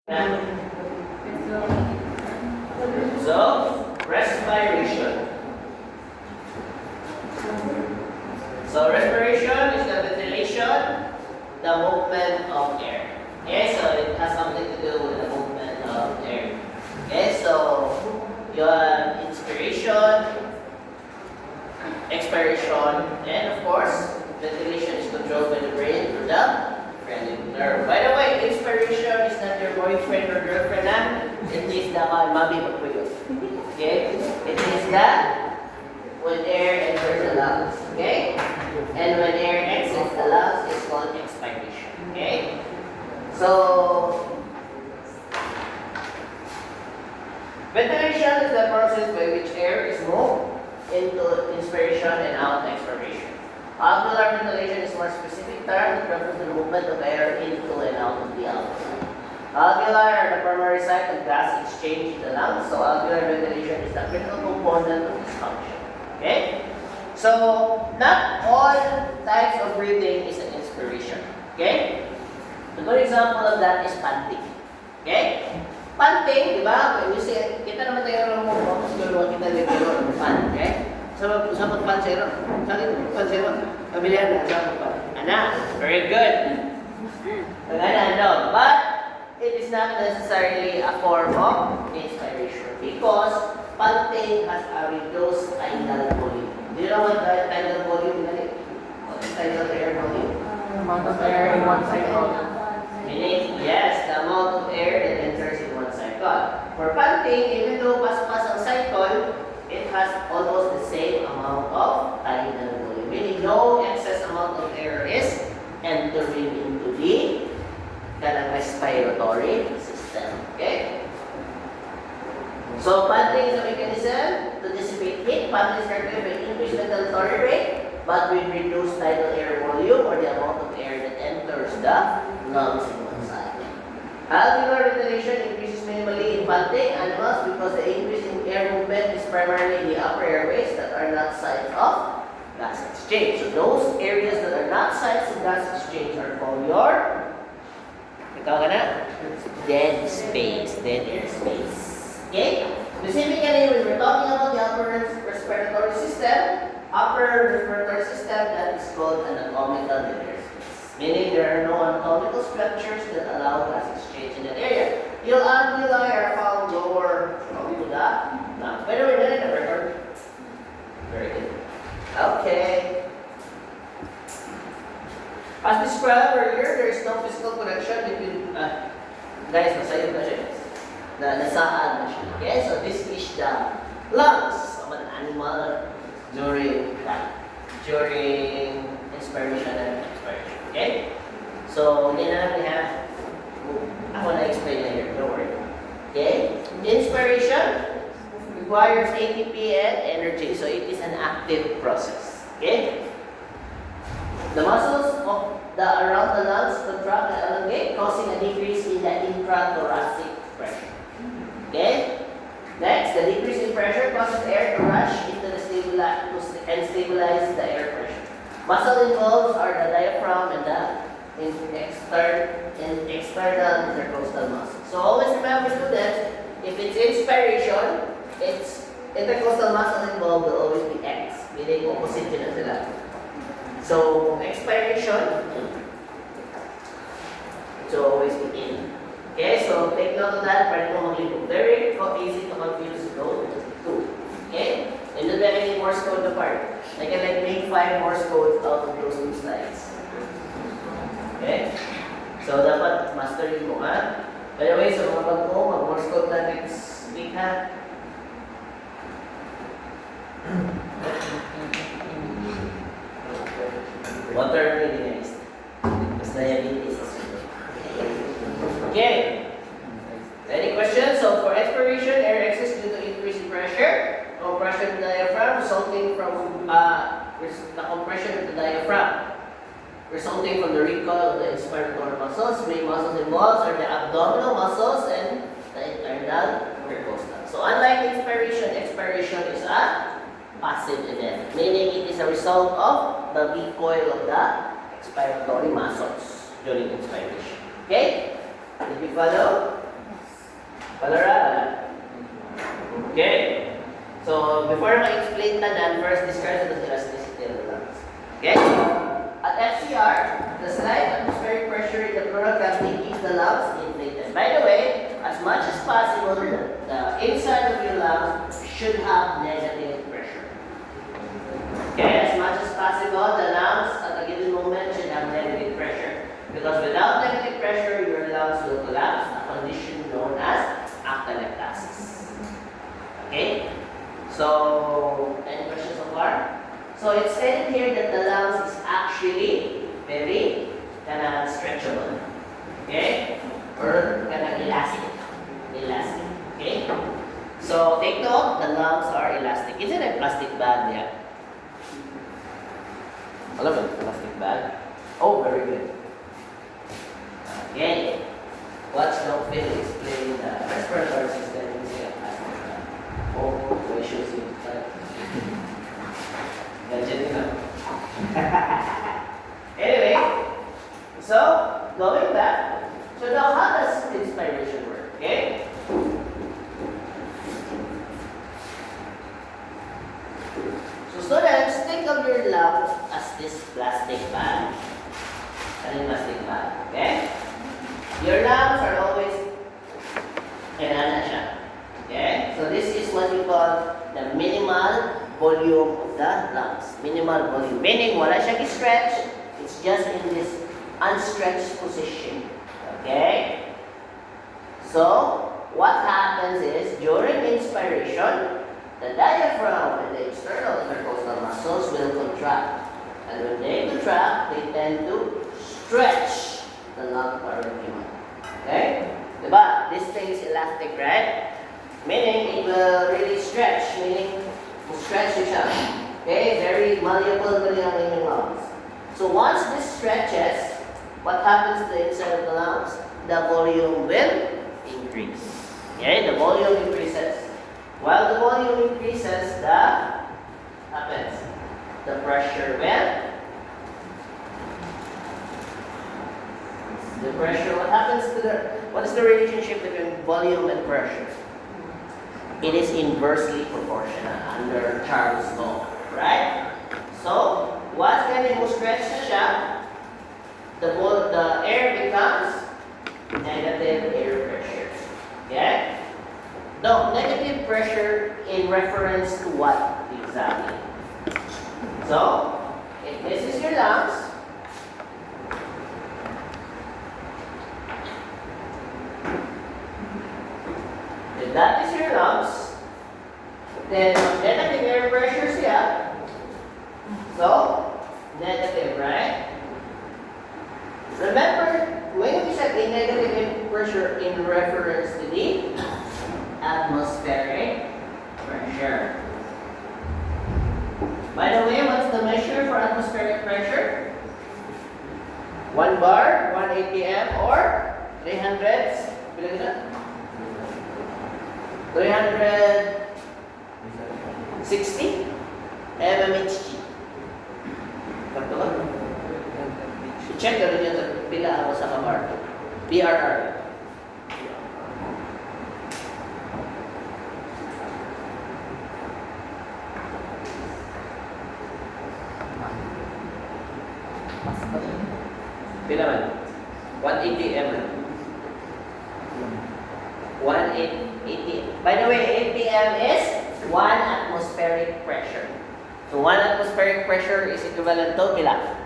So, respiration. So, respiration is the ventilation, the movement of air. Okay, so it has something to do with the movement of air. Okay, so you have inspiration, expiration, and of course, ventilation is controlled by the brain through the phrenic nerve. By the way, inspiration is not your boyfriend or girlfriend, ha? It is the mami pagpuyo. Okay? It is the when air enters the lungs. Okay? And when air exits the lungs, it's called expiration. Okay? So, ventilation is the process by which air is moved into inspiration and out expiration. Alveolar ventilation is a more specific term that refers to the movement of air into and out of the alveoli. Alveoli are the primary site of gas exchange in the lungs, so alveolar ventilation is the critical component of this function. Okay? So, not all types of breathing is an inspiration. Okay? A good example of that is panting. Okay? Panting, di ba? When you say, kita naman tayo ng mga siguro kita dito ng pan. Okay? Sa pagpansero. Saan ito pagpansero? Pabilihan na sa pagpan. Ana, very good. Ana, no. But, it is not necessarily a form of inspiration because panting has a reduced tidal volume. Do you know what tidal volume is? What is tidal air volume? Amount of air in one cycle. Meaning, yes, the amount of air that enters in one cycle. For panting, even though pas-pas ang cycle, it has almost the same amount of tidal volume. Meaning, no excess amount of air is entering into the respiratory system. Okay? So, panting is a mechanism to dissipate heat. Panting is characterized by increased ventilatory rate, but with reduced tidal air volume or the amount of air that enters the lungs in one side. Alveolar ventilation increases minimally in panting animals because the increase in air movement is primarily in the upper airways that are not sites of gas exchange. So those areas that are not sites of gas exchange are called your dead space, dead air space. Okay? Specifically, when we're talking about the upper respiratory system, that is called anatomical dead air space. Meaning there are no anatomical structures that allow gas exchange in that area. Your alveoli are found lower to the lungs. By the way, did I record? Very good. Okay. As described earlier, there is no physical connection between, guys, masayog na siya. Nasaan na siya. Okay, so this is the lungs of an animal during inspiration and expiration. Okay? So, hindi na natin ako na-explain na here, don't worry. Okay? Inspiration requires ATP and energy, so it is an active process. Okay? The muscles of around the lungs contract and elongate, causing a decrease in the intrathoracic pressure. Okay? Next, the decrease in pressure causes air to rush into the and stabilize the air pressure. Muscle involved are the diaphragm and the external intercostal muscle. So always remember, students, if it's inspiration, it's intercostal muscle involved will always be X, meaning opposite yun na sila. So, expiration, so always be in. Okay, so take note of that, pwede mo maglibog. Very easy to confuse those two. Okay? And don't have any Morse code apart. I can make 5 Morse codes out of those 2 slides. Okay? So, dapat mastery mo, ha? By the way, sa mga bag mo, mag-Morse code na next week, ha? Water readiness. Mas diabetes. Okay. Any questions? So for expiration, air exits due to increase in pressure, compression of the diaphragm resulting from the compression of the diaphragm, resulting from the recoil of the inspiratory muscles. Main muscles involved are the abdominal muscles and the internal intercostal. So unlike inspiration, expiration is a passive event, meaning it is a result of the recoil of the expiratory muscles during inspiration. Okay? Did you follow? Palara. Okay. So, before ma-explain tanan, first describe the elasticity of the lungs. Okay? At FCR, the slight atmospheric pressure in the pleural cavity keeps the lungs inflated. By the way, as much as possible, the inside of your lungs should have negative pressure. Okay? As much as possible, the lungs at a given moment should have negative pressure. Because without negative pressure, your lungs will collapse, a condition known as atelectasis. Okay? So, any questions so far? So, it's stated here that the lungs is actually very stretchable. Okay? Or elastic. Elastic. Okay? So, take note, the lungs are elastic. Is it a plastic bag there? Alam mo, plastic bag? Oh, very good. Okay. Watch now Phil explain the respiratory system using a plastic bag. Oh, may shoes in front. Ganyan din Anyway, so, going back. So now, how does inspiration work? Okay? So students, think of your lungs as this plastic bag. Plastic bag. Okay? Your lungs are always siya. Okay? So this is what you call the minimal volume of the lungs. Minimal volume. Meaning, wala siyang stretch. It's just in this unstretched position. Okay? So, what happens is, during inspiration, the diaphragm and the external intercostal muscles will contract. And when they contract, they tend to stretch the lung parenchyma. Okay? Diba? This thing is elastic, right? Meaning, it will really stretch. Meaning, stretch siya. Okay? Very malleable ang inyong lungs. So, once this stretches, what happens to the inside of the lungs? The volume will increase. Okay? The volume increases. While the volume increases, the pressure will. The pressure, what is the relationship between volume and pressure? It is inversely proportional under Charles' law, right? So, once ganyan mo stretch na siya, the air becomes negative air pressure. Okay? No, negative pressure in reference to what exactly? So, if this is your lungs, if that is your lungs, then negative air pressure siya. So, negative, right? Remember, when we said a negative air pressure in reference to the atmospheric pressure. By the way, what's the measure for atmospheric pressure? 1 bar, 1 atm, or 300, 360 mmHg. Kanto ka? I-check ka rin yun, pila ako sa kamar. BRR. Pila man? 180 m. 180. By the way, APM is 1 atmospheric pressure. So 1 atmospheric pressure is equivalent to pila?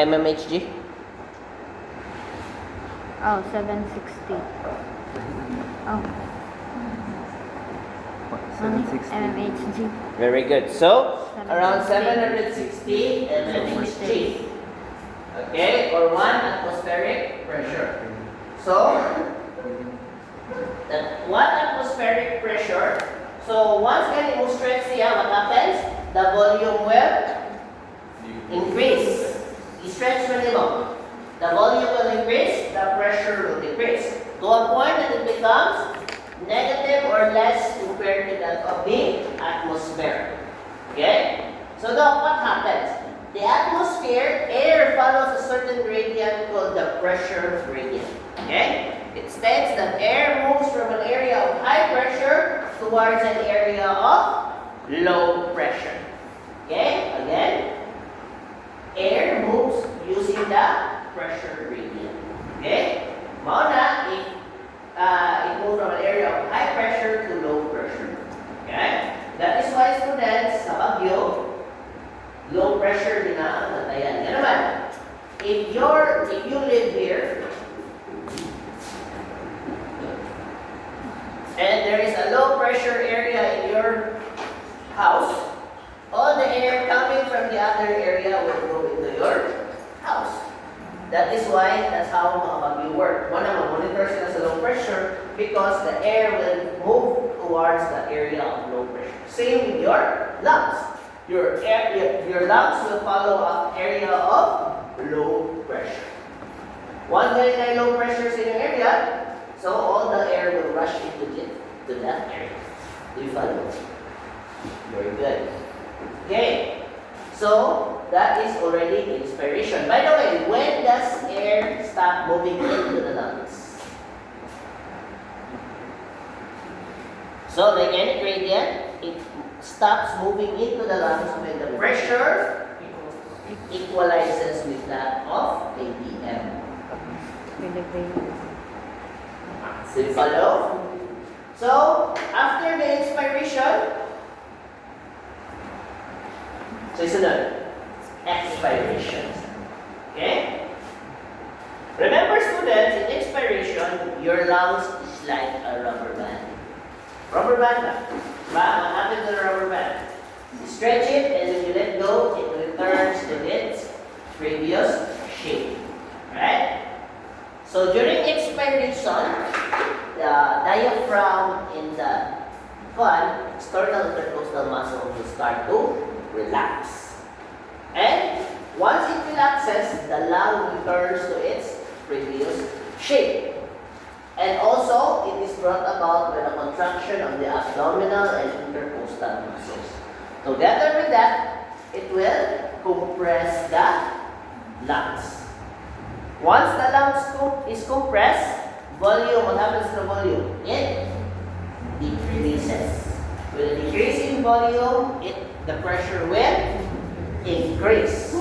mmHg? Oh, 760. Oh. 760. mmHg. Very good. So, 760. around 760 mmHg. Okay, or 1 atmospheric pressure. So, that 1 atmospheric pressure. So, once ganyan mo stretch siya, what happens? The volume will increase. I-stretch mo nimo. The volume will increase, the pressure will decrease. To a point that it becomes negative or less compared to that of the atmosphere. Okay? So now what happens? the atmosphere, air follows a certain gradient called the pressure gradient. Okay? It states that air moves from an area of high pressure towards an area of low pressure. Okay? Again, air moves using the pressure gradient. Okay? Mauna, it moves from an area of high pressure to low pressure. Okay? That is why students sa Baguio, low pressure din ang natayan. Yan naman. If you live here, and there is a low pressure area in your house, all the air coming from the other area will go into your house. That is why, that's how mga Baguio work. One, monitor sila sa low pressure because the air will move towards the area of low pressure. Same with your lungs. Your lungs will follow an area of low pressure. Once there is low pressure in your area, so all the air will rush to that area. Do you follow? Very good. Okay. So that is already inspiration. By the way, when does air stop moving into the lungs? So like any gradient, it stops moving into the lungs when the pressure equalizes with that of ADM. So you follow? So after the inspiration, so sunod, expiration. Okay? Remember students, in expiration, your lungs is like a rubber band. Rubber band ba? What happens to the rubber band? You stretch it and when you let go, it returns to its previous shape. Right? So during expiration, the diaphragm in the external intercostal muscle will start to relax. And once it relaxes, the lung returns to its previous shape. And also, it is brought about by the contraction of the abdominal and intercostal muscles. Together with that, it will compress the lungs. Once the lungs is compressed, volume, what happens to the volume? It decreases. With a decrease in volume, the pressure will increase.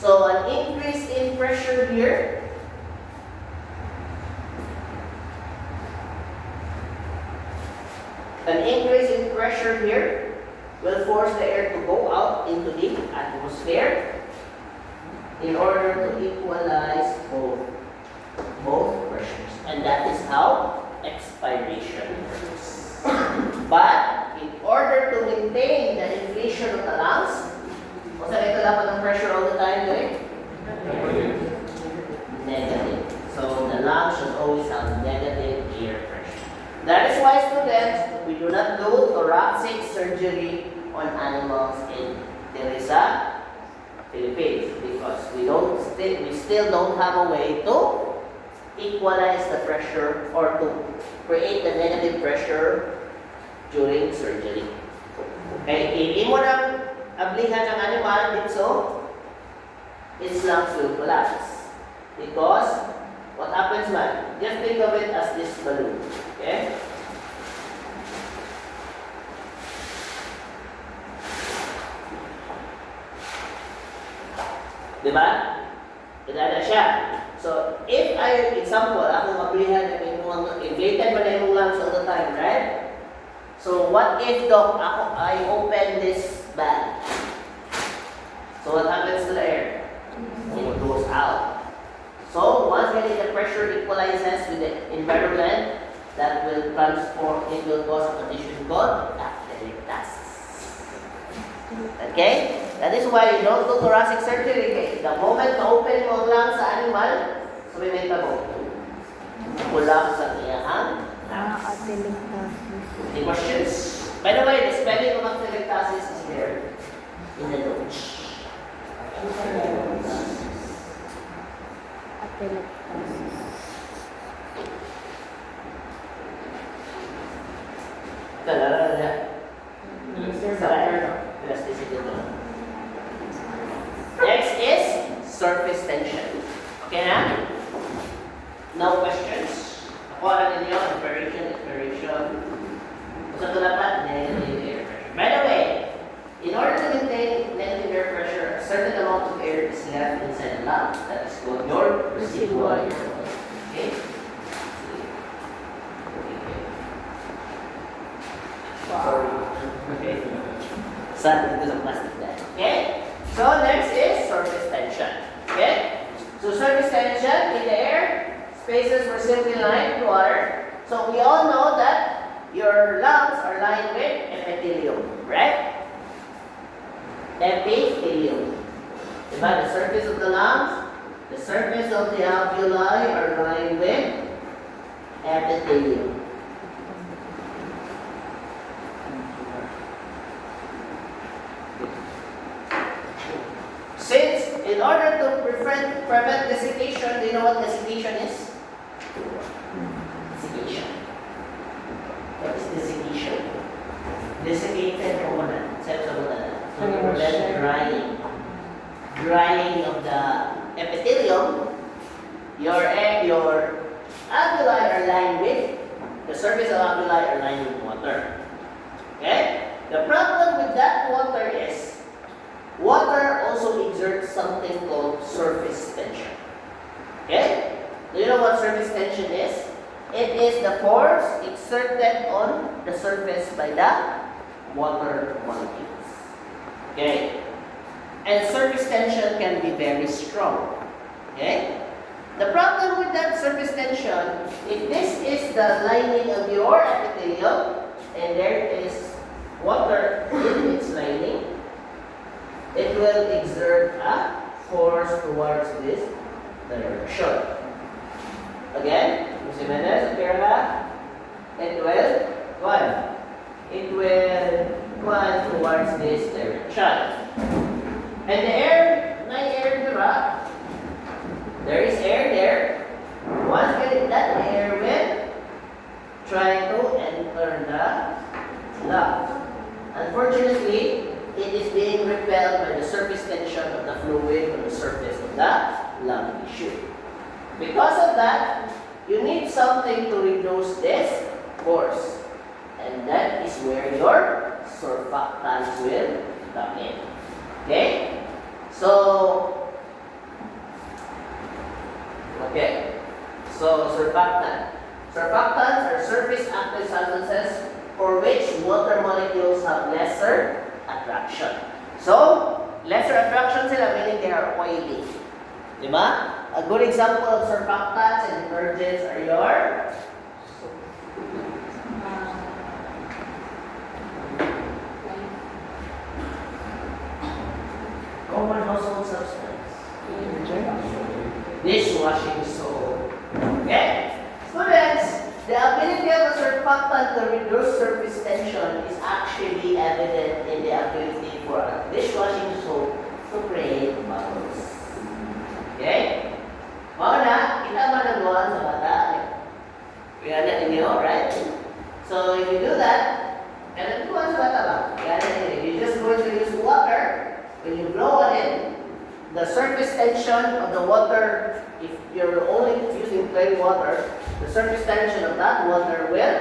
So an increase in pressure here will force the air to go out into the atmosphere in order to equalize both pressures. And that is how expiration works. But in order to maintain the inflation of the lungs, kung saan ito dapat ang pressure all the time doing? Negative. So the lungs should always have negative air pressure. That is why students, we do not do thoracic surgery on animals in Teresa, Philippines, because we still don't have a way to equalize the pressure or to create the negative pressure during surgery. Okay, hindi mo nang ablihan ng animal dito, its lungs will collapse. Because what happens man? Just think of it as this balloon. Okay? Diba? Kadada siya. So, if example, ako mablihan na inflated ba na yung lungs all the time, right? So, what if, Doc, I open this bag? So, what happens to the air? It goes out. So, once the pressure equalizes with the environment, that will transform, it will cause a condition called atelectasis. Okay? That is why you don't do thoracic surgery. Okay? The moment na open mo ang lungs sa animal, sumimenta mo. Collapse ang iyahang lungs. Atelectasis. Any questions? By the way, the spelling of atelectasis is here in the notes. Atelectasis. Elasticity ito. surface tension. Okay na? No questions? Nakuha na ninyo, inspiration. Basta ito dapat, negative air pressure. By the way, in order to maintain negative air pressure, a certain amount of air is left inside the lung. That is called your residual air. Okay? Sorry. Okay. Sad because of plastic there. Okay? So next is surface tension. Okay? So surface tension in the air, spaces were simply lined with water. So we all know that your lungs are lined with epithelium, right? Epithelium. Diba? The surface of the lungs, the surface of the alveoli are lined with epithelium. Since in order to prevent desiccation, do you know what desiccation is? Desiccation. What is desiccation? Desiccated component. So to prevent drying of the epithelium, your alveoli are lined with, the surface of alveoli are lined with water. Okay? The problem with that water is, water also exerts something called surface tension. Okay? Do you know what surface tension is? It is the force exerted on the surface by the water molecules. Okay? And surface tension can be very strong. Okay? The problem with that surface tension, if this is the lining of your epithelium, and there is water in its lining, it will exert a force towards this direction. Again, Mr. Mendez, it will climb. It will climb towards this direction. And the air, there is air there. Once that air will try to enter the lungs. Unfortunately, it is being repelled by the surface tension of the fluid on the surface of the lung tissue. Because of that, you need something to reduce this force. And that is where your surfactants will come in. Okay? So surfactant. Surfactants are surface active substances for which water molecules have lesser attraction. So, lesser attraction sila, meaning they are oily. Diba? A good example of surfactants and detergents are your common household substance. Dishwashing soap. Okay? Students, the ability of a surfactant to reduce surface tension is actually evident in the ability for a dishwashing soap to create bubbles. Okay? Mauna, kita managawa sa bata. Kaya na ninyo, right? So if you do that, kaya nagawa sa bata ba? Kaya na ninyo. You're just going to use water. When you blow on it, the surface tension of the water, if you're only using plain water, the surface tension of that water will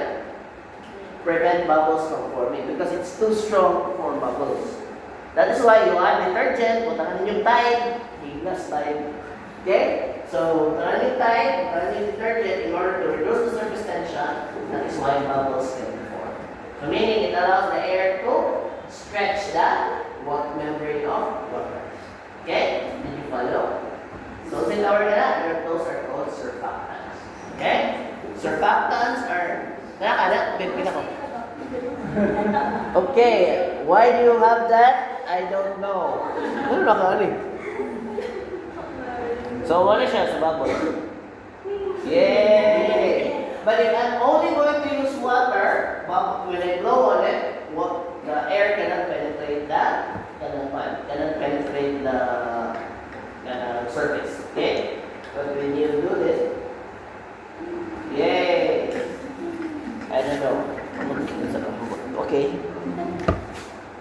prevent bubbles from forming because it's too strong to form bubbles. That is why you add detergent, butangan yung Tide, higas Tide. Okay? So, butangan yung Tide, butangan yung detergent in order to reduce the surface tension. That is why bubbles can form. So, meaning it allows the air to stretch the membrane of water. Okay? Did you follow? So, those are called surfactants. Okay? Surfactants are... Okay, why do you have that? I don't know. Ano nakaali? So, wala siya sa bubble. Yay! But if I'm only going to use water, when I blow on it, the air cannot penetrate the surface. Okay? But when you do this, yay! I don't know. Okay.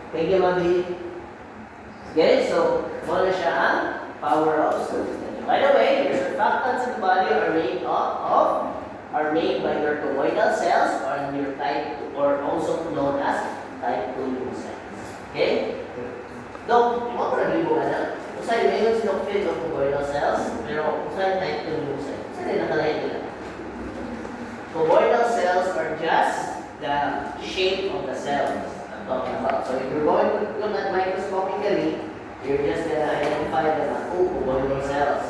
Thank you, Mabi. Okay, so, wala siya ang power of surface tension. By the way, your surfactants in the body are made by your colloidal cells or your type 2, or also known as type 2 leukocytes. Okay? Dok, mo para libo ka na? Usay mayroon sinokpil ng colloidal cells, pero usay type 2 leukocytes. Saan nakalagay nila? Colloidal cells are just the shape of the cells I'm talking about. So if you're going to look at microscopically, you're just gonna identify them as colloidal cells.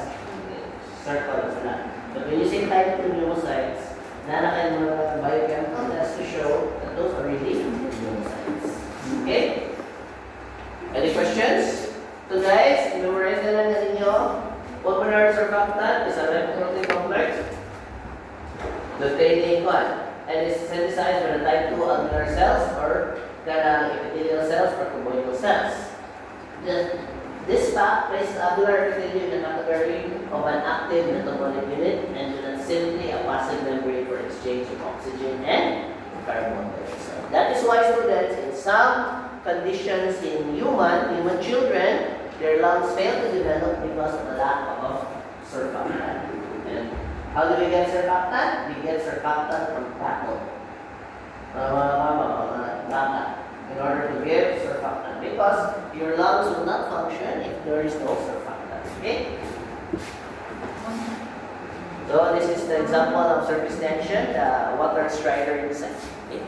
Circle sila. But when you say type 2 leukocytes, nanakan mo ng biochemical tests to show that those are really leukocytes. Okay? Any questions? So guys, memorize na lang na ninyo. Pulmonary surfactant is a lipoprotein complex containing what? And is synthesized by the type 2 alveolar cells or the epithelial cells or colloidal cells. This fact places alveolar epithelium in the category of an active metabolic unit and not simply a passive membrane for exchange of oxygen and carbon dioxide. That is why students, in some conditions in human children, their lungs fail to develop because of the lack of surfactant. And how do we get surfactant? We get surfactant from cattle. In order to give surfactant, because your lungs will not function if there is no surfactant. Okay? So this is the example of surface tension, the water strider insect. Okay?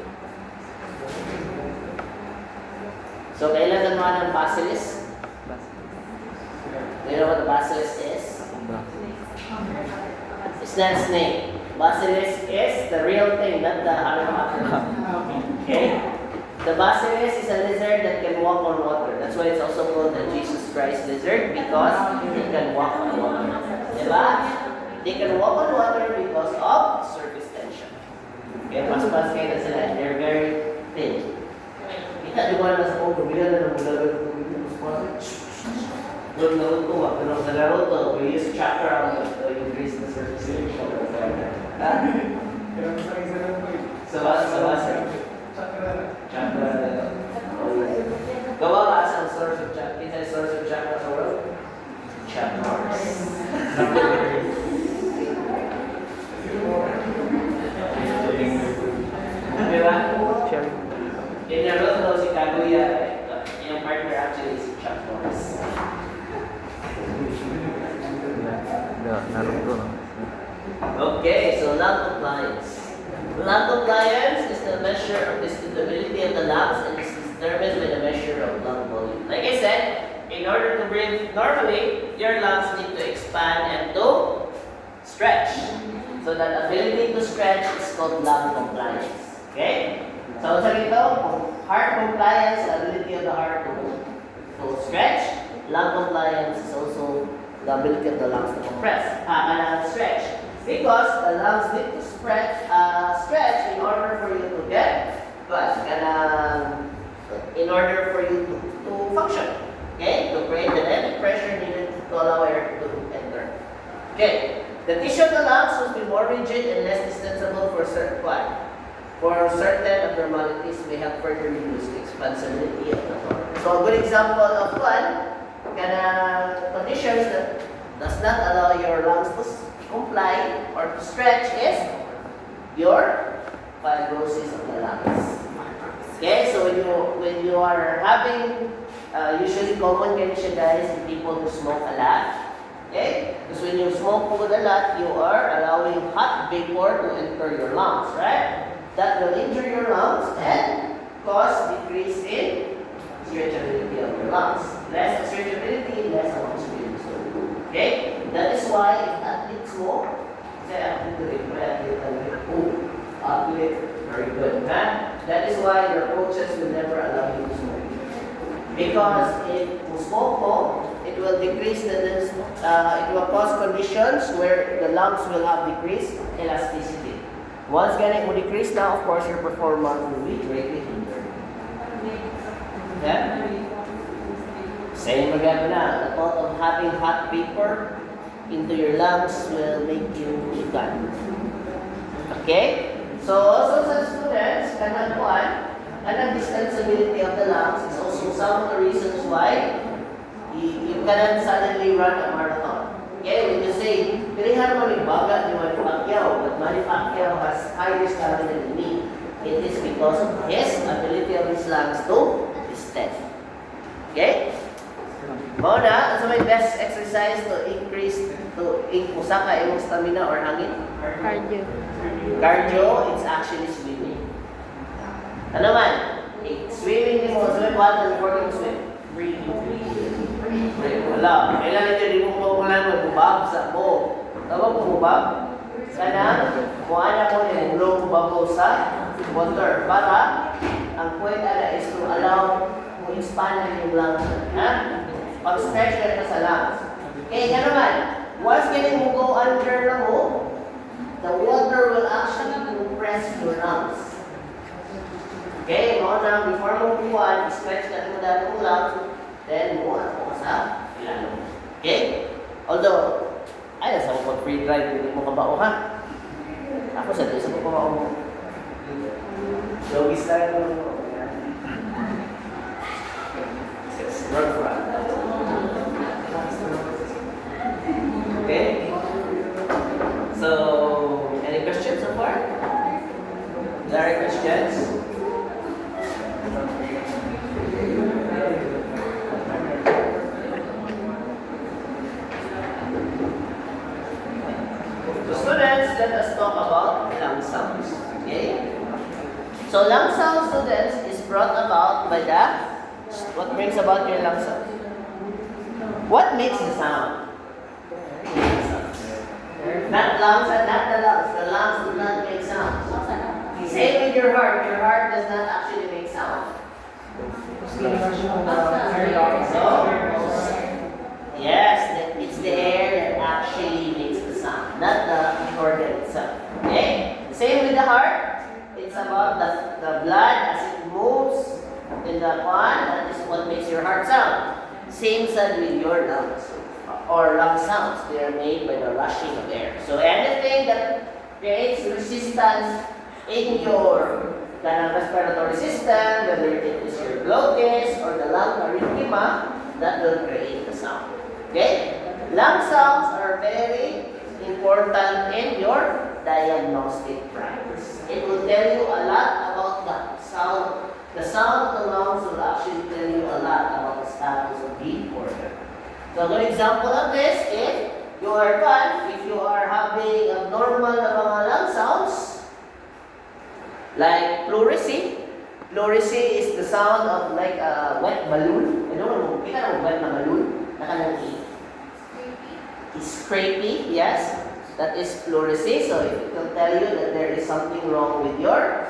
So kailan naman ang bacillus? Do you know what the bacillus is? It's not a snake. Bacillus is the real thing, not the okay? The bacillus is a lizard that can walk on water. That's why it's also called the Jesus Christ lizard, because it can walk on water. Diba? They can walk on water because of surface tension. Okay, mas kayo na sila. They're very thin. Kita di ba na sa kong pabila na ng bulagan ng tubig. Doon na rin ko, pero sa laro to, we use chakra around to increase the surface tension. Sa basa. Chakra. Gawa ka sa source of chakra. Kita source of chakra sa world? Chakras. Diba? In Naruto, si Kaguya, yung partner actually is Chuck Norris. Naruto, no? Okay, so lung compliance. Lung compliance is the measure of the stability of the lungs and is determined by the measure of lung volume. Like I said, in order to breathe normally, your lungs need to expand and to stretch. So that ability to stretch is called lung compliance. Okay? So sa ito, heart compliance, the ability of the heart to stretch. Lung compliance is also the ability of the lungs to compress, stretch. Because the lungs need to stretch in order for you to get, in order for you to function. Okay? To create the dynamic pressure needed to allow air to enter. Okay? The tissue of the lungs must be more rigid and less distensible for certain abnormalities may have further reduced the expansibility of the core. So a good example of conditions that does not allow your lungs to comply or to stretch is your fibrosis of the lungs. Okay, so when you are having usually common condition guys in people who smoke a lot. Okay, because when you smoke food a lot, you are allowing hot vapor to enter your lungs, right? That will injure your lungs and cause decrease in stretchability of your lungs. Less stretchability, less oxygen. Okay? That is why if athletes smoke, athlete, very good. Huh? That is why your coaches will never allow you to smoke. Because if you smoke, it will decrease it will cause conditions where the lungs will have decreased elasticity. Once ganit mo decrease now, of course, your performance will be greatly hindered. Yeah? Same again na, the thought of having hot vapor into your lungs will make you weaken. Okay? So also sa students, kanang distensibility of the lungs is also some of the reasons why you You cannot suddenly run a marathon. Okay, when you say, pilihan mo ni Baga ni Manny Pacquiao, but Manny Pacquiao has higher stamina than me. It is because of his ability of his lungs to withstand. Okay? Muna, so my best exercise to increase, to usa ka imong stamina or hangin? Cardio. Cardio, it's actually swimming. Ano man? Swimming ni mo, swim water before you swim. Wala. Kailangan nyo rin mo mamulan magbubab sa mo. Tawag mo bubab? Sana, muana mo yung long bubble sa water. Para, ang point ala is to allow mo expand yung lungs. Ha? Pag-stretch ka sa lungs. Okay, nga naman. Once getting mo go under na mo, the water will actually compress your lungs. Okay, mga na, before mo buwan, stretch na mo dahil mong lungs, then buwan mo sa ilalong. Okay? Although, ay, nasa mo pag-free drive, hindi mo kabao ha. Ako sa doon, sa mo kabao mo. Yogi style mo. Run front. Okay? So, any questions so far? Are there any questions? So students, let us talk about lung sounds. Okay? So lung sound, students, is brought about by the, what brings about your lung sound? What makes the sound? Not lungs and not the lungs. The lungs do not make sound. Same with your heart. Your heart does not actually make sound. So, yes, it's the air that actually makes the sound, not the organ itself. Okay? Same with the heart. It's about the blood as it moves in the pond. That is what makes your heart sound. Same said with your lungs or lung sounds. They are made by the rushing of air. So anything that creates resistance in your respiratory system, whether it is your glottis or the lung parenchyma, that will create the sound. Okay? Lung sounds are very important in your diagnostic practice. It will tell you a lot about the sound. The sound of the lungs will actually tell you a lot about the status of the organ. So, an example of this, if you are having abnormal na mga lung sounds, like pleurisy. Pleurisy is the sound of like a wet balloon. I don't know, kita na wet na balloon? Nakanang scrapey, yes. That is pleurisy. So it will tell you that there is something wrong with your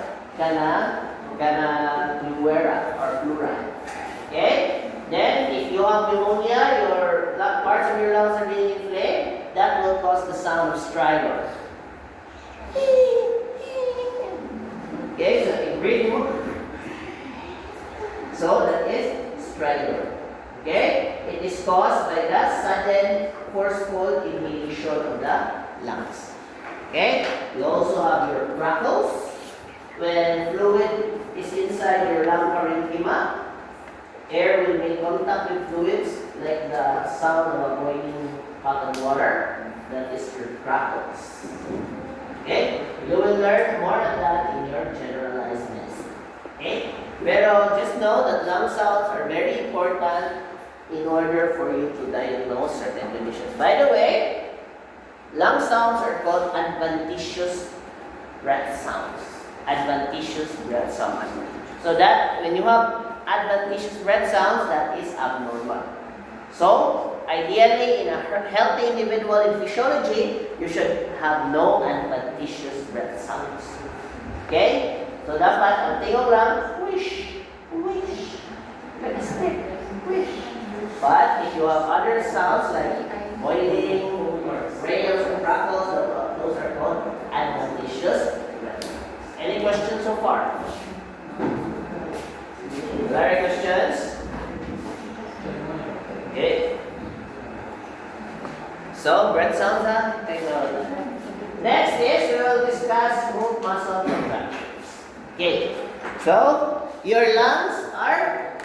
pleura or pleura. Okay? Then, if you have pneumonia, your parts of your lungs are being inflamed, that will cause the sound of stridor. Okay, so in breathing mode. So that is stridor. Okay? It is caused by the sudden forceful inhalation of the lungs. Okay? You also have your crackles. When fluid is inside your lung parenchyma, air will make contact with fluids like the sound of a boiling hot and water. That is your crackles. Okay? You will learn more of that in your generalized medicine. Okay? Pero just know that lung sounds are very important in order for you to diagnose certain conditions. By the way, lung sounds are called adventitious breath sounds. Adventitious breath sounds. So that when you have adventitious breath sounds, that is abnormal. So, ideally, in a healthy individual in physiology, you should have no adventitious breath sounds. Okay? So, dapat ang tingog lang, wish, wish, like a stick, wish. But if you have other sounds like boiling, or rails, or crackles, those are called adventitious breath sounds. Any questions so far? Any questions? Okay. So, breath sounds are technology. Next is we will discuss smooth muscle contractions. Okay. So, your lungs are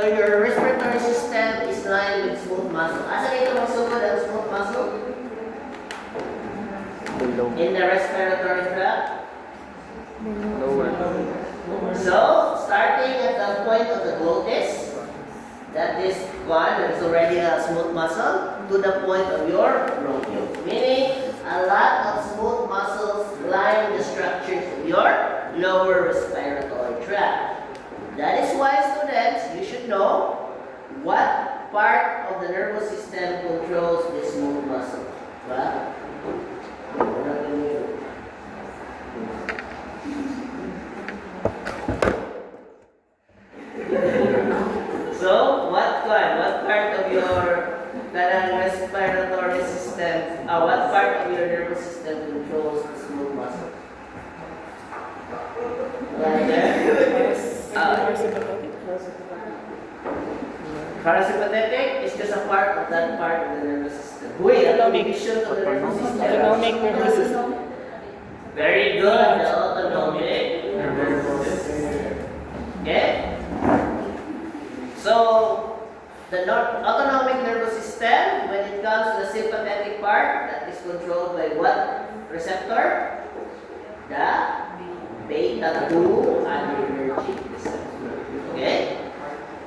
your respiratory system is lined with smooth muscle. Asa dito magsugod ang smooth muscle? Below. In the respiratory tract. Lower. So, starting at the point of the glottis, that is one that is already a smooth muscle, to the point of your bronchiole. Meaning, a lot of smooth muscles line the structures of your lower respiratory tract. That is why, students, you should know what part of the nervous system controls this smooth muscle. Right? So, what part of your respiratory system, what part of your nervous system controls the smooth muscle? Right there. Parasympathetic is just a part of that part of the nervous system. Wait, Autonomic. division of the nervous system. Autonomic nervous system. Very good, the autonomic nervous system. Okay? So, the autonomic nervous system, when it comes to the sympathetic part, that is controlled by what receptor? The beta 2 adrenergic receptor. Okay?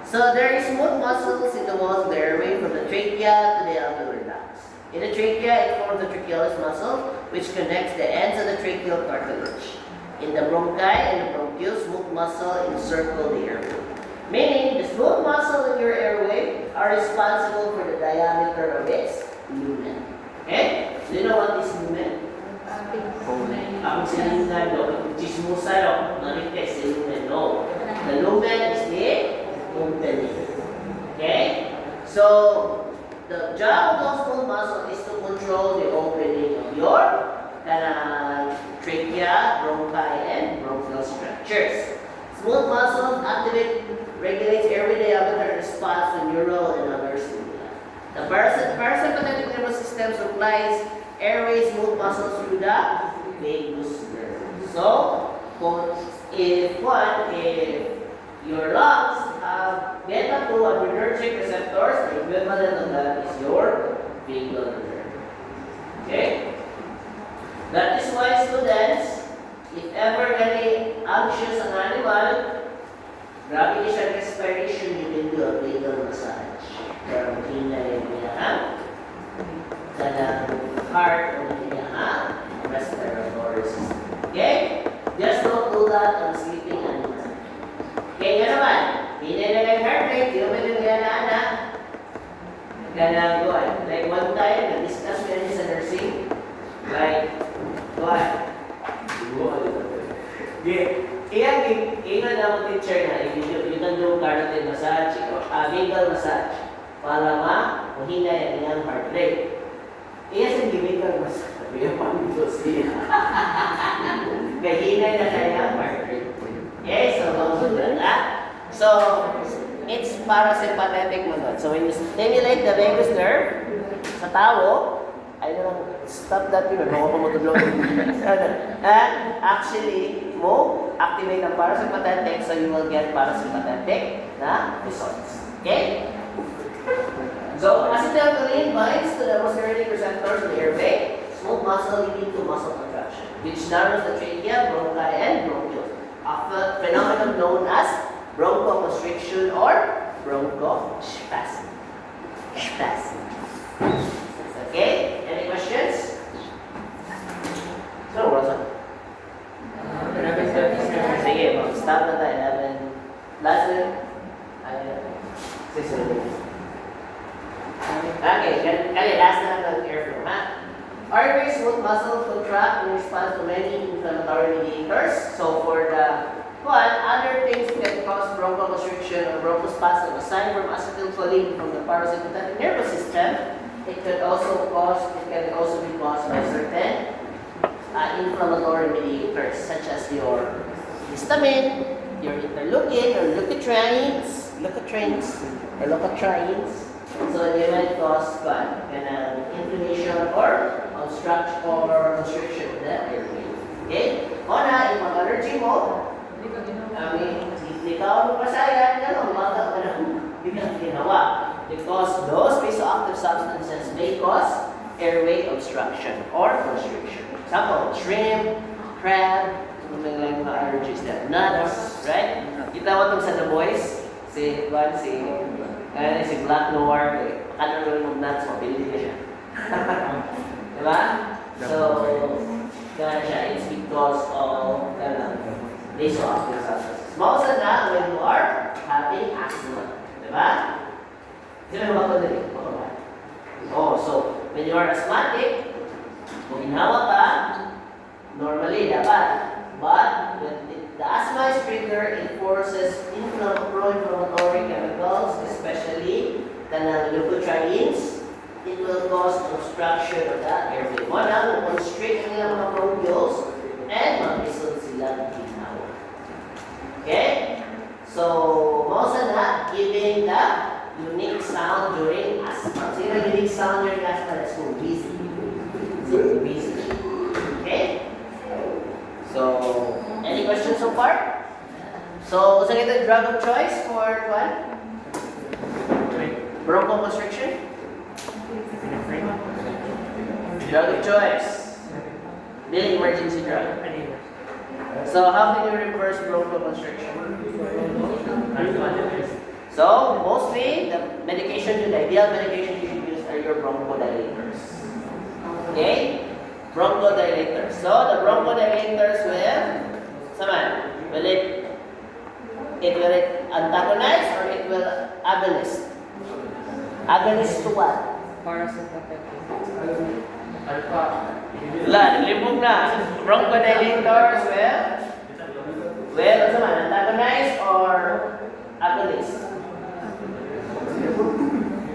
So, there is smooth muscles in the walls of the airway from the trachea to the alveolar ducts. In the trachea, it forms the trachealis muscle, which connects the ends of the tracheal cartilage. In the bronchi and the bronchioles, smooth muscle encircle the airway. Meaning, the smooth muscle in your airway are responsible for the diameter of its lumen. Okay? Do you know what is lumen? Ang silingan do, chismusa do, marites si lumen. No. The lumen is the opening. Okay? So, the job of those smooth muscles is to control the opening of your trachea, bronchi, and bronchial structures. Smooth muscles regulates airway diameter in response to neural and other stimuli. The parasympathetic nervous system supplies airway smooth muscles through the vagus nerve. So, if your lungs have beta 2 adrenergic receptors, the equivalent of that is your vagal nerve. Okay? That is why, students, if ever any anxious an animal, grabe siya respiration, you can do a vagal massage. Para makinay niya kanang heart o niya respiratory system. Okay? Just don't do that on sleeping animal. Okay, nga naman, hinay na lang heart rate, yung may nga na anak. Kanang doon. Like one time, na-discuss ko yan sa nursing. Like, doon. Ingat na mo teacher na, you can do carotid massage, vagal massage, para mahina yan yung heart rate. Iya sa vagal massage, yung pang-dos niya. Kahina na kaya yung heart rate. Okay, so don't do that. So, it's parasympathetic mo doon. So, when you stimulate the vagus nerve sa tao, I don't stop that people, baka pumutulog. Actually, mo activate ang parasympathetic, so you will get parasympathetic na results. Okay? So, acetylcholine binds to the muscarinic receptors in the airway, smooth muscle leading to muscle contraction, which narrows the trachea, bronchi, and bronchioles, a phenomenon known as bronchoconstriction or bronchospasm. Spasm. Okay? Any questions? So, Rosa? Sige, mag-stop na tayo. 11. Last one? Okay, last na lang airflow, ha? Airway smooth muscle contract in response to many inflammatory mediators. So, for the other things that cause bronchoconstriction or bronchospasm aside from acetylcholine from the parasympathetic nervous system, it can also be caused by certain inflammatory mediators such as your histamine, your interleukin or leukotrienes, so they might cause inflammation or constriction of the airway. Okay? Una, yung mga allergy mo, hindi ka mo pasayan, gano'n, baka ka na. ginawa. Because those vasoactive substances may cause airway obstruction or constriction. Example, shrimp, crab, something like mga allergies there. Nuts, right? Kita mo itong sa The Boys, si Black Noir, kanon ng nuts, mabili na siya. Diba? So, kaya siya, it's because of vasoactive substances. Most of that when you are having asthma. Diba? Sino ba ito din? Oh, so, when you are asthmatic, kung ginawa ka, normally dapat. But when the asthma is triggered, it forces pro-inflammatory chemicals, especially the leukotrienes. It will cause obstruction of the airway. One will constrict ang ilang mga bronchioles and mag-isod sila ginawa. Okay? So, most of that, giving the unique sound during asthma. So, yung unique sound during asthma, that's called wheezing. So, wheezing. Okay? So, any questions so far? So, saan ito yung drug of choice for what? Bronchoconstriction? Drug of choice. Daily emergency drug. So, how can you reverse bronchoconstriction? So, mostly, the ideal medication you should use are your bronchodilators. Okay? Bronchodilators. So, the bronchodilators will it antagonize or it will agonist? Agonist to what? Wala, nilibog na. Bronchodilators will antagonize or agonist?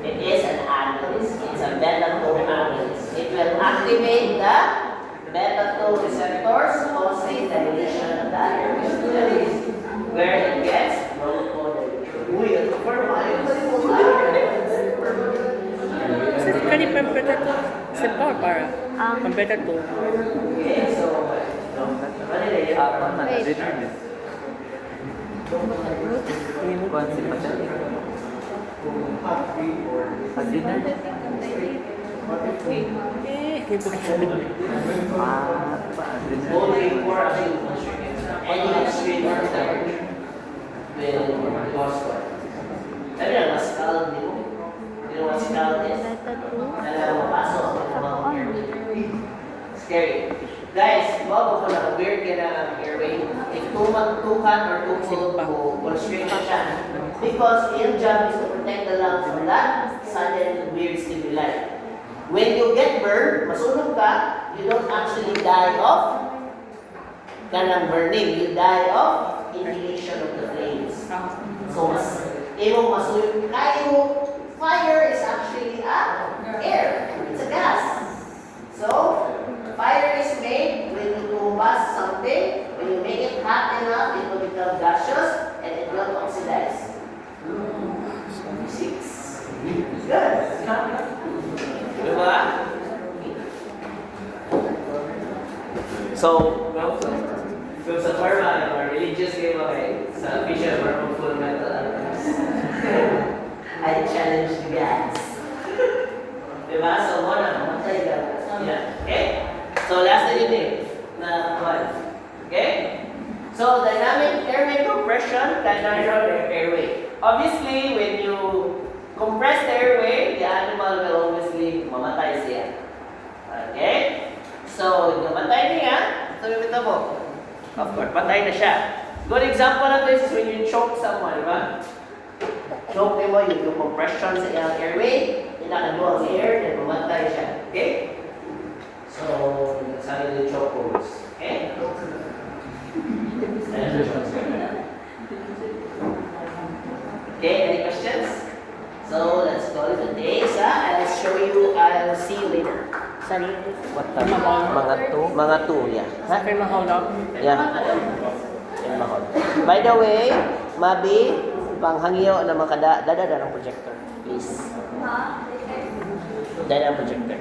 It is an agonist. It's a beta-2 agonist. It will activate the beta-2 receptors, causing dilation of the airway, where it gets bronchodilation. Uy, ito for Kani pempeta to. Separ para. Pempeta to. Okay, so, only for any extreme temperature will cause what? Sabi na, mas scald din mo. You know what scald is? Talagang mapasok ng mga airway. Scary. Guys, bago ko na, weird ka na ang airway. If tukan or tukol ko, constrict siya. Because your job is to protect the lungs from that sudden weird stimuli. When you get burned, masunog ka, you don't actually die of kanang burning. You die of inhalation of the flames. So, imong masunog kayo, fire is actually air. It's a gas. So, fire is made when you combust something. When you make it hot enough, it will become gaseous and it will oxidize. 6. Good. Diba? So, sa pharma, or religious game, okay, sa official or full metal alchemist. I challenge the guys. Diba? So, muna, matay ka. Yeah. Okay? So, last na yun na one. Okay? So, dynamic airway compression can narrow the airway. Obviously, when you compress the airway, the animal will obviously mamatay siya. Okay? So, namatay niya, sabi mo, of course, patay na siya. Good example of this is when you choke someone, di ba? Choke mo, yung compression sa iyang airway, inakano ang air, then mamatay siya. Okay? So, sabi yung choke holds. Okay? Okay, any questions? So, let's call it a day. I'll see you later. Sorry. What time? Mga 2, yeah. Sa kay mahal na. Yeah. Yan mahal. By the way, Mabi, panghangiyo na makada, dada ng projector. Please. Dada ng projector.